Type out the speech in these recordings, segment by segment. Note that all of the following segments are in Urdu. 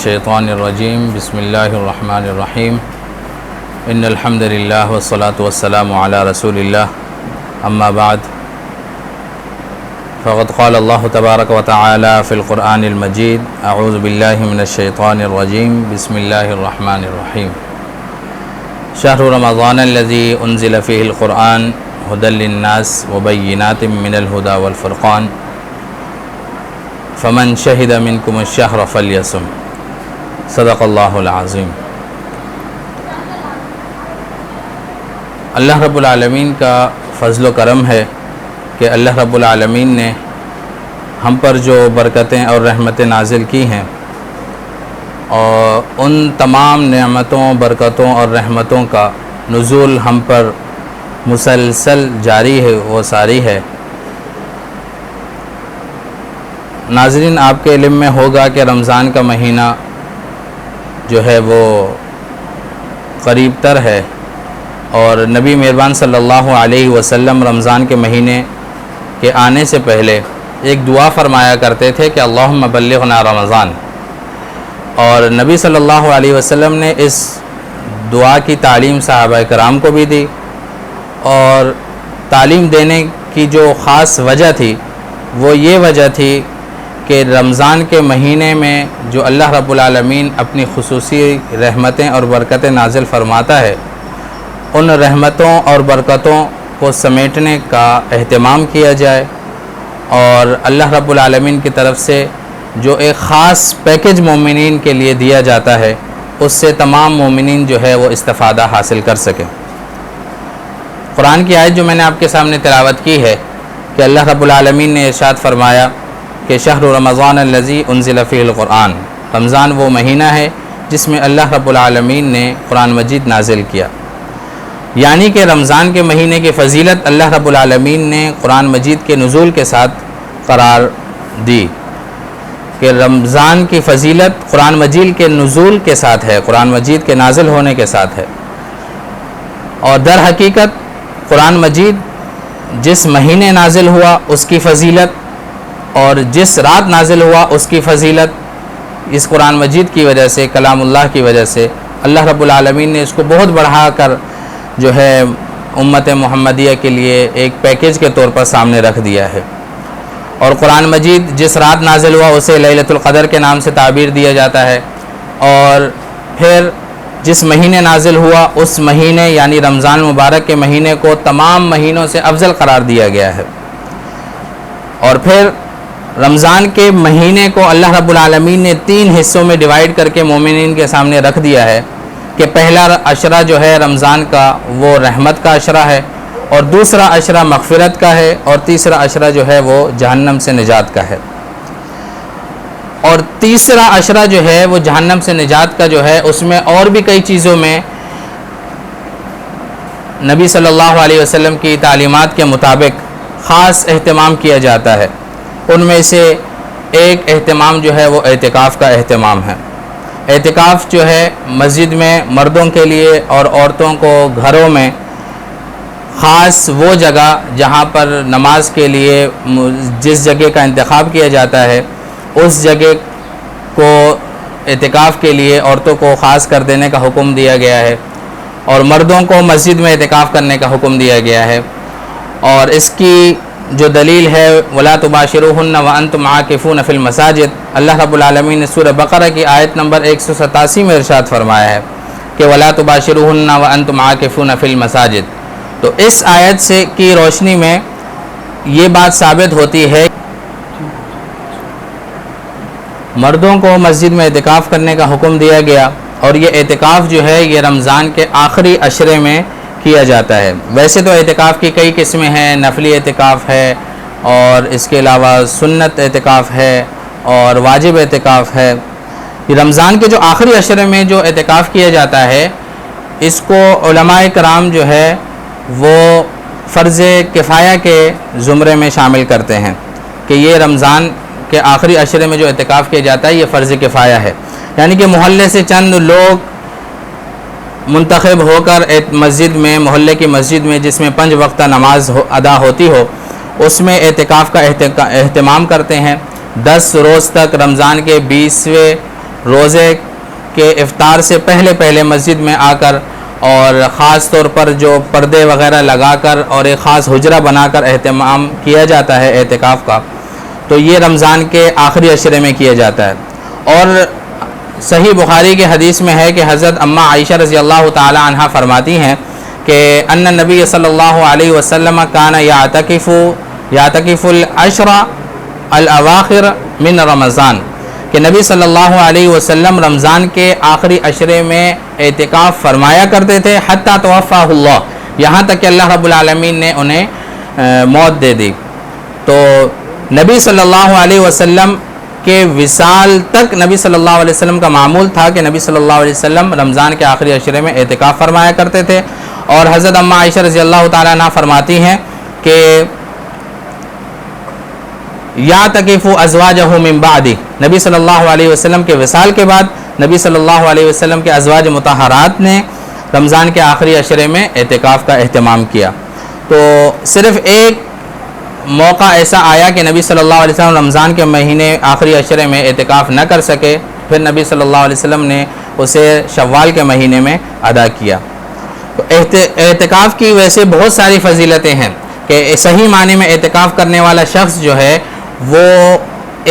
الشیطان الرجیم بسم اللہ الرحمن الرحیم ان الحمد للہ والصلاة والسلام علی رسول اللہ اما بعد فقد قال اللہ تبارک وتعالی فی القرآن المجید اعوذ باللہ من الشیطان الرجیم بسم اللہ الرحمن الرحیم شہر رمضان الذی انزل فیہ القرآن ہدی للناس وبینات من الہدی والفرقان فمن شہد منکم الشہر فلیصم صدق اللہ العظیم۔ اللہ رب العالمین کا فضل و کرم ہے کہ اللہ رب العالمین نے ہم پر جو برکتیں اور رحمتیں نازل کی ہیں اور ان تمام نعمتوں، برکتوں اور رحمتوں کا نزول ہم پر مسلسل جاری ہے، وہ ساری ہے۔ ناظرین، آپ کے علم میں ہوگا کہ رمضان کا مہینہ جو ہے وہ قریب تر ہے، اور نبی مہربان صلی اللہ علیہ وسلم رمضان کے مہینے کے آنے سے پہلے ایک دعا فرمایا کرتے تھے کہ اللہم بلغنا رمضان، اور نبی صلی اللہ علیہ وسلم نے اس دعا کی تعلیم صحابہ کرام کو بھی دی، اور تعلیم دینے کی جو خاص وجہ تھی وہ یہ وجہ تھی کہ رمضان کے مہینے میں جو اللہ رب العالمین اپنی خصوصی رحمتیں اور برکتیں نازل فرماتا ہے، ان رحمتوں اور برکتوں کو سمیٹنے کا اہتمام کیا جائے، اور اللہ رب العالمین کی طرف سے جو ایک خاص پیکج مومنین کے لیے دیا جاتا ہے، اس سے تمام مومنین جو ہے وہ استفادہ حاصل کر سکیں۔ قرآن کی آیت جو میں نے آپ کے سامنے تلاوت کی ہے کہ اللہ رب العالمین نے ارشاد فرمایا کہ شہر رمضان الذی انزل فیہ القرآن، رمضان وہ مہینہ ہے جس میں اللہ رب العالمین نے قرآن مجید نازل کیا، یعنی کہ رمضان کے مہینے کی فضیلت اللہ رب العالمین نے قرآن مجید کے نزول کے ساتھ قرار دی کہ رمضان کی فضیلت قرآن مجید کے نزول کے ساتھ ہے، قرآن مجید کے نازل ہونے کے ساتھ ہے۔ اور در حقیقت قرآن مجید جس مہینے نازل ہوا اس کی فضیلت، اور جس رات نازل ہوا اس کی فضیلت، اس قرآن مجید کی وجہ سے، کلام اللہ کی وجہ سے اللہ رب العالمین نے اس کو بہت بڑھا کر جو ہے امت محمدیہ کے لیے ایک پیکج کے طور پر سامنے رکھ دیا ہے۔ اور قرآن مجید جس رات نازل ہوا اسے لیلۃ القدر کے نام سے تعبیر دیا جاتا ہے، اور پھر جس مہینے نازل ہوا اس مہینے یعنی رمضان مبارک کے مہینے کو تمام مہینوں سے افضل قرار دیا گیا ہے۔ اور پھر رمضان کے مہینے کو اللہ رب العالمین نے 3 حصوں میں ڈیوائیڈ کر کے مومنین کے سامنے رکھ دیا ہے کہ پہلا عشرہ جو ہے رمضان کا وہ رحمت کا عشرہ ہے، اور دوسرا عشرہ مغفرت کا ہے، اور تیسرا عشرہ جو ہے وہ جہنم سے نجات کا ہے۔ اور تیسرا عشرہ جو ہے وہ جہنم سے نجات کا جو ہے اس میں اور بھی کئی چیزوں میں نبی صلی اللہ علیہ وسلم کی تعلیمات کے مطابق خاص اہتمام کیا جاتا ہے۔ ان میں سے ایک اہتمام جو ہے وہ اعتکاف کا اہتمام ہے۔ اعتکاف جو ہے مسجد میں مردوں کے لیے اور عورتوں کو گھروں میں خاص وہ جگہ جہاں پر نماز کے لیے جس جگہ کا انتخاب کیا جاتا ہے اس جگہ کو اعتکاف کے لیے عورتوں کو خاص کر دینے کا حکم دیا گیا ہے، اور مردوں کو مسجد میں اعتکاف کرنے کا حکم دیا گیا ہے۔ اور اس کی جو دلیل ہے وَلَا تُبَاشِرُوهُنَّ وَأَنْتُمْ عَاكِفُونَ فِي الْمَسَاجِدِ، اللہ رب العالمین نے سورہ بقرہ کی آیت نمبر 187 میں ارشاد فرمایا ہے کہ وَلَا تُبَاشِرُوهُنَّ وَأَنْتُمْ عَاكِفُونَ فِي الْمَسَاجِدِ۔ تو اس آیت سے کی روشنی میں یہ بات ثابت ہوتی ہے مردوں کو مسجد میں اعتکاف کرنے کا حکم دیا گیا، اور یہ اعتکاف جو ہے یہ رمضان کے آخری عشرے میں کیا جاتا ہے۔ ویسے تو اعتکاف کی کئی قسمیں ہیں، نفلی اعتکاف ہے، اور اس کے علاوہ سنت اعتکاف ہے، اور واجب اعتکاف ہے۔ رمضان کے جو آخری عشرے میں جو اعتکاف کیا جاتا ہے اس کو علماء کرام جو ہے وہ فرض کفایہ کے زمرے میں شامل کرتے ہیں کہ یہ رمضان کے آخری عشرے میں جو اعتکاف کیا جاتا ہے یہ فرض کفایہ ہے، یعنی کہ محلے سے چند لوگ منتخب ہو کر مسجد میں، محلے کی مسجد میں جس میں 5 وقتہ نماز ادا ہوتی ہو، اس میں اعتکاف کا اہتمام کرتے ہیں۔ 10 روز تک رمضان کے 20ویں روزے کے افطار سے پہلے پہلے مسجد میں آ کر اور خاص طور پر جو پردے وغیرہ لگا کر اور ایک خاص حجرہ بنا کر اہتمام کیا جاتا ہے اعتکاف کا، تو یہ رمضان کے آخری عشرے میں کیا جاتا ہے۔ اور صحیح بخاری کے حدیث میں ہے کہ حضرت اماں عائشہ رضی اللہ تعالی عنہا فرماتی ہیں کہ ان نبی صلی اللہ علیہ وسلم کان یعتکف العشر الاواخر من رمضان، کہ نبی صلی اللہ علیہ وسلم رمضان کے آخری عشرے میں اعتکاف فرمایا کرتے تھے، حتی توفاہ اللہ، یہاں تک کہ اللہ رب العالمین نے انہیں موت دے دی۔ تو نبی صلی اللہ علیہ وسلم کے وصال تک نبی صلی اللہ علیہ وسلم کا معمول تھا کہ نبی صلی اللہ علیہ وسلم رمضان کے آخری عشرے میں اعتکاف فرمایا کرتے تھے۔ اور حضرت اماں عائشہ رضی اللہ تعالیٰ عنہ فرماتی ہیں کہ یعتکف ازواجہ من بعد، نبی صلی اللہ علیہ وسلم کے وصال کے بعد نبی صلی اللہ علیہ وسلم کے ازواج مطہرات نے رمضان کے آخری عشرے میں اعتکاف کا اہتمام کیا۔ تو صرف ایک موقع ایسا آیا کہ نبی صلی اللہ علیہ وسلم رمضان کے مہینے آخری عشرے میں اعتکاف نہ کر سکے، پھر نبی صلی اللہ علیہ وسلم نے اسے شوال کے مہینے میں ادا کیا۔ تو اعتکاف کی ویسے بہت ساری فضیلتیں ہیں کہ صحیح معنی میں اعتکاف کرنے والا شخص جو ہے وہ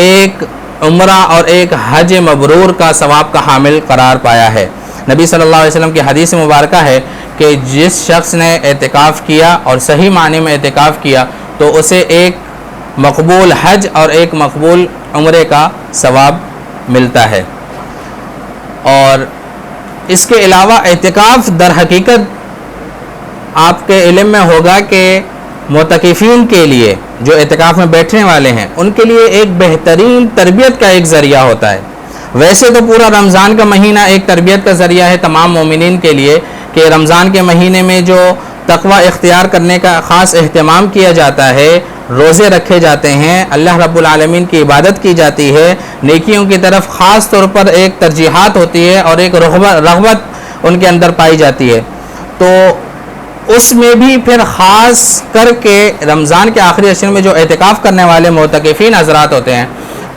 ایک عمرہ اور ایک حج مبرور کا ثواب کا حامل قرار پایا ہے۔ نبی صلی اللہ علیہ وسلم کی حدیث مبارکہ ہے کہ جس شخص نے اعتکاف کیا اور صحیح معنی میں اعتکاف کیا تو اسے ایک مقبول حج اور ایک مقبول عمرے کا ثواب ملتا ہے۔ اور اس کے علاوہ اعتکاف در حقیقت آپ کے علم میں ہوگا کہ معتکفین کے لیے، جو اعتکاف میں بیٹھنے والے ہیں، ان کے لیے ایک بہترین تربیت کا ایک ذریعہ ہوتا ہے۔ ویسے تو پورا رمضان کا مہینہ ایک تربیت کا ذریعہ ہے تمام مومنین کے لیے کہ رمضان کے مہینے میں جو تقوی اختیار کرنے کا خاص اہتمام کیا جاتا ہے، روزے رکھے جاتے ہیں، اللہ رب العالمین کی عبادت کی جاتی ہے، نیکیوں کی طرف خاص طور پر ایک ترجیحات ہوتی ہے اور ایک رغبت ان کے اندر پائی جاتی ہے۔ تو اس میں بھی پھر خاص کر کے رمضان کے آخری عشرے میں جو اعتکاف کرنے والے معتکفین حضرات ہوتے ہیں،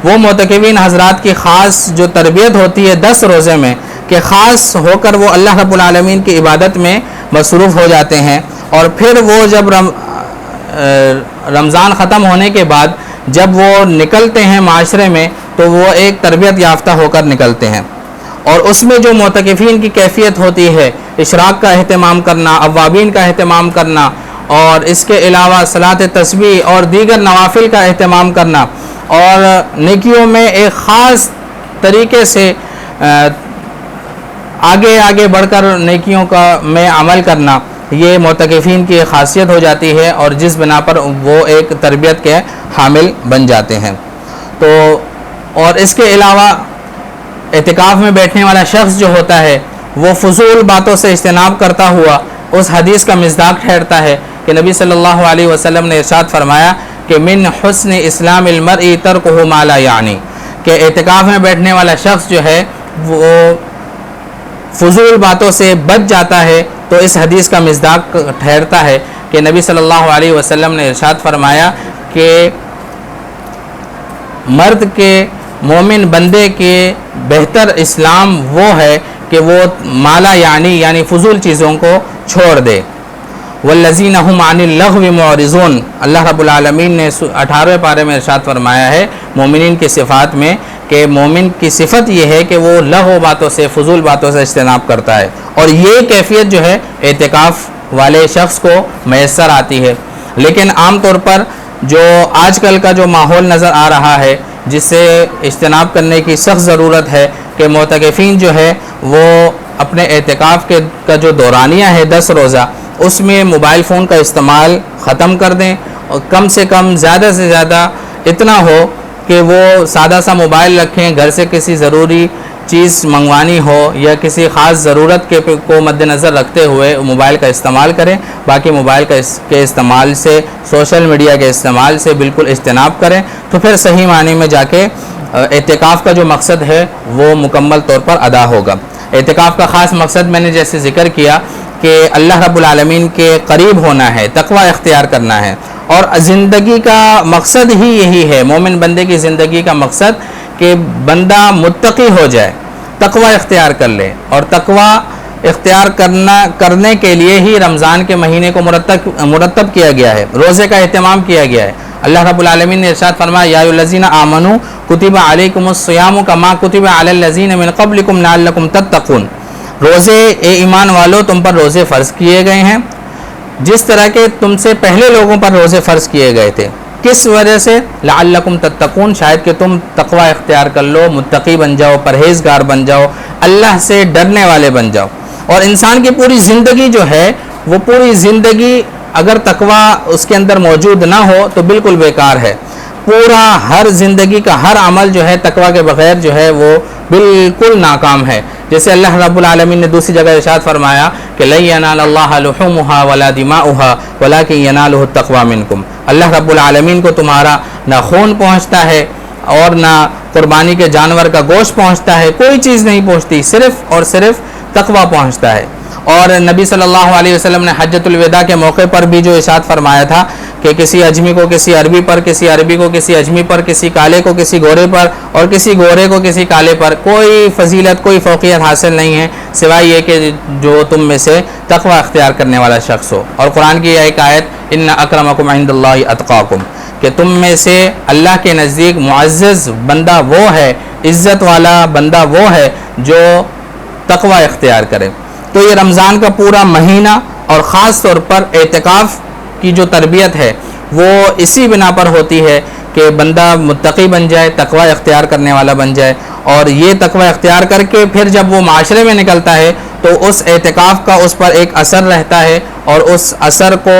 وہ معتکفین حضرات کی خاص جو تربیت ہوتی ہے 10 روزے میں، کہ خاص ہو کر وہ اللہ رب العالمین کی عبادت میں مصروف ہو جاتے ہیں، اور پھر وہ جب رمضان ختم ہونے کے بعد جب وہ نکلتے ہیں معاشرے میں تو وہ ایک تربیت یافتہ ہو کر نکلتے ہیں۔ اور اس میں جو معتکفین کی کیفیت ہوتی ہے، اشراق کا اہتمام کرنا، اوابین کا اہتمام کرنا، اور اس کے علاوہ صلاۃ تسبیح اور دیگر نوافل کا اہتمام کرنا، اور نیکیوں میں ایک خاص طریقے سے آگے بڑھ کر نیکیوں کا میں عمل کرنا، یہ معتکفین کی خاصیت ہو جاتی ہے، اور جس بنا پر وہ ایک تربیت کے حامل بن جاتے ہیں۔ تو اور اس کے علاوہ اعتکاف میں بیٹھنے والا شخص جو ہوتا ہے وہ فضول باتوں سے اجتناب کرتا ہوا اس حدیث کا مصداق ٹھہرتا ہے کہ نبی صلی اللہ علیہ وسلم نے ارشاد فرمایا کہ من حسن اسلام المرء ترکہ ما لا یعنی، کہ اعتکاف میں بیٹھنے والا شخص جو ہے وہ فضول باتوں سے بچ جاتا ہے۔ تو اس حدیث کا مصداق ٹھہرتا ہے کہ نبی صلی اللہ علیہ وسلم نے ارشاد فرمایا کہ مرد کے، مومن بندے کے بہتر اسلام وہ ہے کہ وہ مالا یعنی فضول چیزوں کو چھوڑ دے۔ والذین هم عن اللغو معرضون، اللہ رب العالمین نے 18ویں پارے میں ارشاد فرمایا ہے مومنین کی صفات میں کہ مومن کی صفت یہ ہے کہ وہ لغو باتوں سے، فضول باتوں سے اجتناب کرتا ہے، اور یہ کیفیت جو ہے اعتکاف والے شخص کو میسر آتی ہے۔ لیکن عام طور پر جو آج کل کا جو ماحول نظر آ رہا ہے، جس سے اجتناب کرنے کی سخت ضرورت ہے کہ معتکفین جو ہے وہ اپنے اعتکاف کا جو دورانیہ ہے 10 روزہ، اس میں موبائل فون کا استعمال ختم کر دیں، اور کم سے کم زیادہ سے زیادہ اتنا ہو کہ وہ سادہ سا موبائل رکھیں، گھر سے کسی ضروری چیز منگوانی ہو یا کسی خاص ضرورت کو مد نظر رکھتے ہوئے موبائل کا استعمال کریں، باقی موبائل کے استعمال سے، سوشل میڈیا کے استعمال سے بالکل اجتناب کریں، تو پھر صحیح معنی میں جا کے اعتکاف کا جو مقصد ہے وہ مکمل طور پر ادا ہوگا۔ اعتکاف کا خاص مقصد میں نے جیسے ذکر کیا کہ اللہ رب العالمین کے قریب ہونا ہے، تقوی اختیار کرنا ہے، اور زندگی کا مقصد ہی یہی ہے، مومن بندے کی زندگی کا مقصد کہ بندہ متقی ہو جائے، تقوی اختیار کر لے، اور تقوی اختیار کرنے کے لیے ہی رمضان کے مہینے کو مرتب کیا گیا ہے، روزے کا اہتمام کیا گیا ہے۔ اللہ رب العالمین نے ارشاد فرمایا یا ایھا الذین آمنوا کتب علیکم الصیام کما کتب علی الذین من قبلکم لعلکم تتقون، روزے اے ایمان والو تم پر روزے فرض کیے گئے ہیں جس طرح کے تم سے پہلے لوگوں پر روزے فرض کیے گئے تھے، کس وجہ سے؟ لعلکم تتقون، شاید کہ تم تقوی اختیار کر لو، متقی بن جاؤ، پرہیزگار بن جاؤ، اللہ سے ڈرنے والے بن جاؤ۔ اور انسان کی پوری زندگی جو ہے وہ پوری زندگی اگر تقوی اس کے اندر موجود نہ ہو تو بالکل بیکار ہے، پورا ہر زندگی کا ہر عمل جو ہے تقوی کے بغیر جو ہے وہ بالکل ناکام ہے۔ جیسے اللہ رب العالمین نے دوسری جگہ ارشاد فرمایا کہ لن ینال اللہ لحومها ولا دماؤها ولکن ینالہ التقوی منکم، اللہ رب العالمین کو تمہارا نہ خون پہنچتا ہے اور نہ قربانی کے جانور کا گوشت پہنچتا ہے، کوئی چیز نہیں پہنچتی، صرف اور صرف تقوی پہنچتا ہے۔ اور نبی صلی اللہ علیہ وسلم نے حجۃ الوداع کے موقع پر بھی جو ارشاد فرمایا تھا کہ کسی اجمی کو کسی عربی پر، کسی عربی کو کسی اجمی پر، کسی کالے کو کسی گورے پر، اور کسی گورے کو کسی کالے پر کوئی فضیلت، کوئی فوقیت حاصل نہیں ہے سوائے یہ کہ جو تم میں سے تقوی اختیار کرنے والا شخص ہو۔ اور قرآن کی ایک آیت ان اکرمکم عند اللہ اتقاکم، کہ تم میں سے اللہ کے نزدیک معزز بندہ وہ ہے، عزت والا بندہ وہ ہے جو تقوی اختیار کرے۔ تو یہ رمضان کا پورا مہینہ اور خاص طور پر اعتکاف کی جو تربیت ہے وہ اسی بنا پر ہوتی ہے کہ بندہ متقی بن جائے، تقوی اختیار کرنے والا بن جائے، اور یہ تقوی اختیار کر کے پھر جب وہ معاشرے میں نکلتا ہے تو اس اعتکاف کا اس پر ایک اثر رہتا ہے، اور اس اثر کو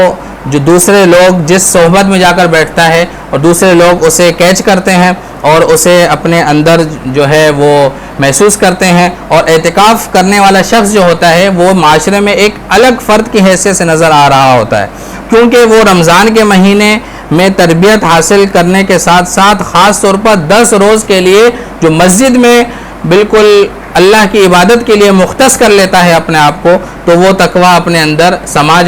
جو دوسرے لوگ جس صحبت میں جا کر بیٹھتا ہے اور دوسرے لوگ اسے کیچ کرتے ہیں اور اسے اپنے اندر جو ہے وہ محسوس کرتے ہیں، اور اعتکاف کرنے والا شخص جو ہوتا ہے وہ معاشرے میں ایک الگ فرد کی حیثیت سے نظر آ رہا ہوتا ہے، کیونکہ وہ رمضان کے مہینے میں تربیت حاصل کرنے کے ساتھ ساتھ خاص طور پر 10 روز کے لیے جو مسجد میں بالکل اللہ کی عبادت کے لیے مختص کر لیتا ہے اپنے آپ کو، تو وہ تقوی اپنے اندر سما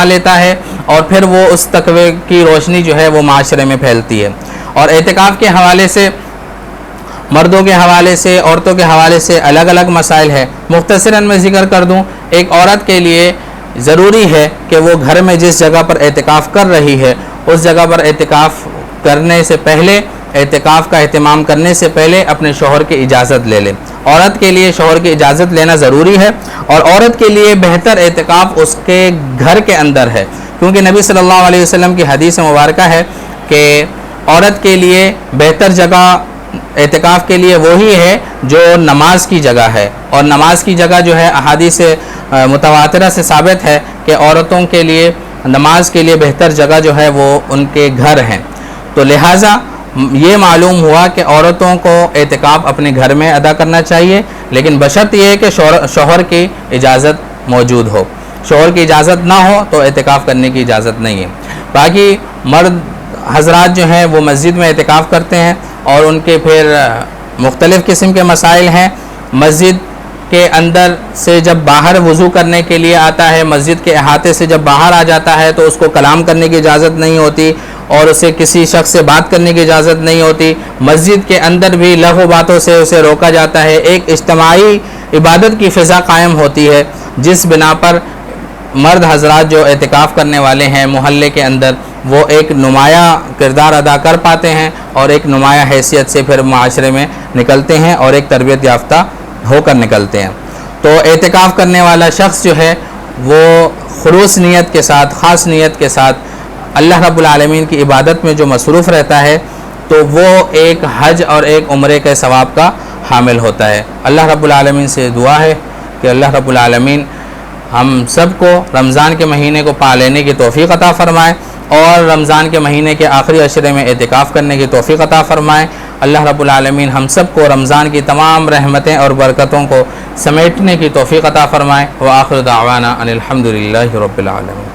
لیتا ہے، اور پھر وہ اس تقوی کی روشنی جو ہے وہ معاشرے میں پھیلتی ہے۔ اور اعتکاف کے حوالے سے، مردوں کے حوالے سے، عورتوں کے حوالے سے الگ الگ مسائل ہے، مختصراً میں ذکر کر دوں۔ ایک عورت کے لیے ضروری ہے کہ وہ گھر میں جس جگہ پر اعتکاف کر رہی ہے اس جگہ پر اعتکاف کرنے سے پہلے، اعتکاف کا اہتمام کرنے سے پہلے اپنے شوہر کی اجازت لے لے۔ عورت کے لیے شوہر کی اجازت لینا ضروری ہے، اور عورت کے لیے بہتر اعتکاف اس کے گھر کے اندر ہے، کیونکہ نبی صلی اللہ علیہ وسلم کی حدیث مبارکہ ہے کہ عورت کے لیے بہتر جگہ اعتکاف کے لیے وہی ہے جو نماز کی جگہ ہے، اور نماز کی جگہ جو ہے احادیث متواترہ سے ثابت ہے کہ عورتوں کے لیے نماز کے لیے بہتر جگہ جو ہے وہ ان کے گھر ہیں۔ تو لہٰذا یہ معلوم ہوا کہ عورتوں کو اعتکاف اپنے گھر میں ادا کرنا چاہیے، لیکن بشرط یہ ہے کہ شوہر کی اجازت موجود ہو۔ شوہر کی اجازت نہ ہو تو اعتکاف کرنے کی اجازت نہیں ہے۔ باقی مرد حضرات جو ہیں وہ مسجد میں اعتکاف کرتے ہیں، اور ان کے پھر مختلف قسم کے مسائل ہیں۔ مسجد کے اندر سے جب باہر وضو کرنے کے لیے آتا ہے، مسجد کے احاطے سے جب باہر آ جاتا ہے تو اس کو کلام کرنے کی اجازت نہیں ہوتی، اور اسے کسی شخص سے بات کرنے کی اجازت نہیں ہوتی۔ مسجد کے اندر بھی لغو باتوں سے اسے روکا جاتا ہے۔ ایک اجتماعی عبادت کی فضا قائم ہوتی ہے، جس بنا پر مرد حضرات جو اعتکاف کرنے والے ہیں محلے کے اندر وہ ایک نمایاں کردار ادا کر پاتے ہیں، اور ایک نمایاں حیثیت سے پھر معاشرے میں نکلتے ہیں اور ایک تربیت یافتہ ہو کر نکلتے ہیں۔ تو اعتکاف کرنے والا شخص جو ہے وہ خلوص نیت کے ساتھ، خاص نیت کے ساتھ اللہ رب العالمین کی عبادت میں جو مصروف رہتا ہے تو وہ ایک حج اور ایک عمرے کے ثواب کا حامل ہوتا ہے۔ اللہ رب العالمین سے دعا ہے کہ اللہ رب العالمین ہم سب کو رمضان کے مہینے کو پا لینے کی توفیق عطا فرمائے، اور رمضان کے مہینے کے آخری عشرے میں اعتکاف کرنے کی توفیق عطا فرمائے۔ اللہ رب العالمین ہم سب کو رمضان کی تمام رحمتیں اور برکتوں کو سمیٹنے کی توفیق عطا فرمائے۔ وآخر دعوانا ان الحمد للہ رب العالمین۔